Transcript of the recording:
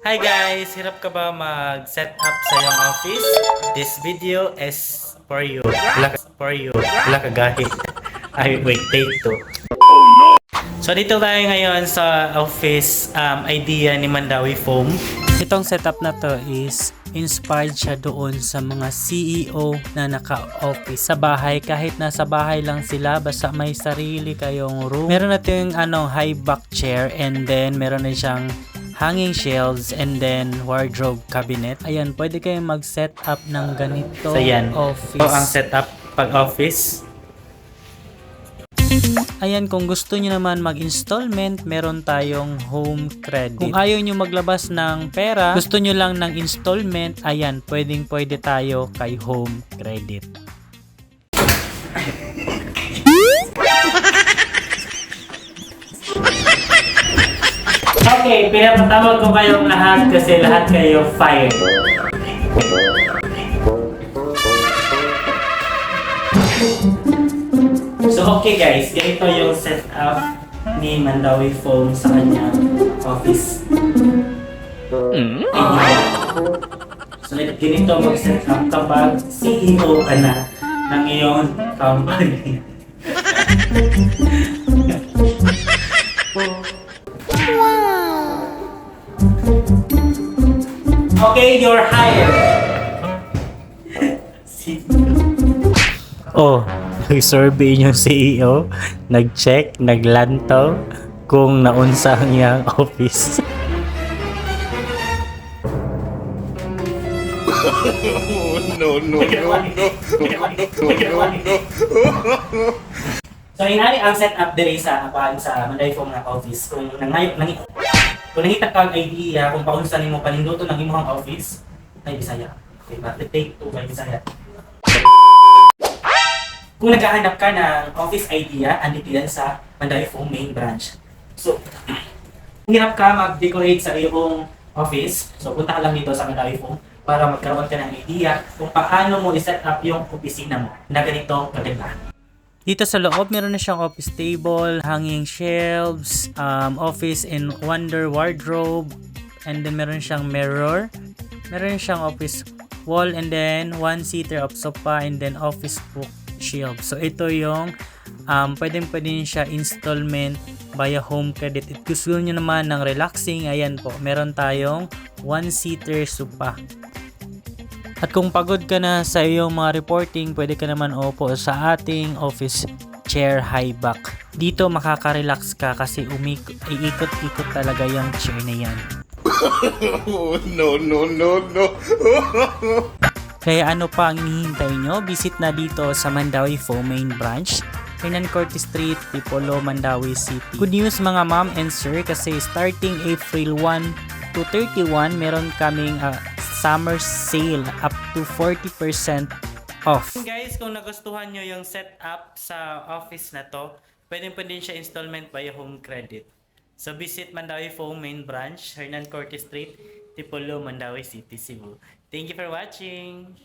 Hi guys! Hirap ka ba mag-set up sa iyong office? This video is for you. Wala ka gahit. Ay, wait, take two. So dito tayo ngayon sa office idea ni Mandawi Foam. Itong setup na to is inspired siya doon sa mga CEO na naka-office sa bahay. Kahit nasa bahay lang sila, basta may sarili kayong room. Meron natin high back chair, and then meron na siyang hanging shelves, and then wardrobe cabinet. Ayan, pwede kayong mag-set up ng ganito. So yan, office. Ito ang setup pag office. Ayan, kung gusto niyo naman mag-installment, meron tayong home credit. Kung ayaw niyo maglabas ng pera, gusto niyo lang ng installment, ayan, pwede tayo kay home credit. Okay, pinapatawag ko kayong lahat kasi lahat kayo fired. So okay guys, ganito yung setup ni Mandawi Foam sa kanyang office. So ganito mag-setup kapag CEO ka na ng iyong company. Okay, you're hired. Oh, nag-survey yung CEO, nag-check, naglantaw kung naunsa ang iyang office. No. So inani ang setup diri sa Mandawi Foam na office. Kung nangita ka ang idea kung paunsa nimo paninduto ng imong office, ay Bisaya. Okay, but take two by Bisaya. Kung naghahanap ka ng office idea, andito yan sa Mandawi Foam main branch. So, kung hirap ka mag-decorate sa iyong office, so punta ka lang dito sa Mandawi Foam para magkaroon ka ng idea kung paano mo i-set up yung opisina mo na ganito kaganda. Dito sa loob, meron na siyang office table, hanging shelves, office and wonder wardrobe, and then meron siyang mirror, meron siyang office wall, and then one-seater of sofa, and then office book shelf. So ito yung pwede siya installment via home credit. If gusto nyo naman ng relaxing, ayan po, meron tayong one-seater sofa. At kung pagod ka na sa iyong mga reporting, pwede ka naman upo sa ating office chair high back. Dito makaka-relax ka kasi iikot-ikot talaga yung chair na yan. No. Kaya ano pa ang hinihintay nyo? Visit na dito sa Mandawi Foam main branch, Hernan Cortes Street, Tipolo, Mandawi City. Good news mga ma'am and sir, kasi starting April 1 to 31, meron kaming summer sale up to 40% off. Guys, kung nagustuhan nyo yung setup sa office na to, pwede siya installment via home credit. So visit Mandawi Foam main branch, Hernan Cortes Street, Tipolo, Mandawi City, Cebu. Thank you for watching!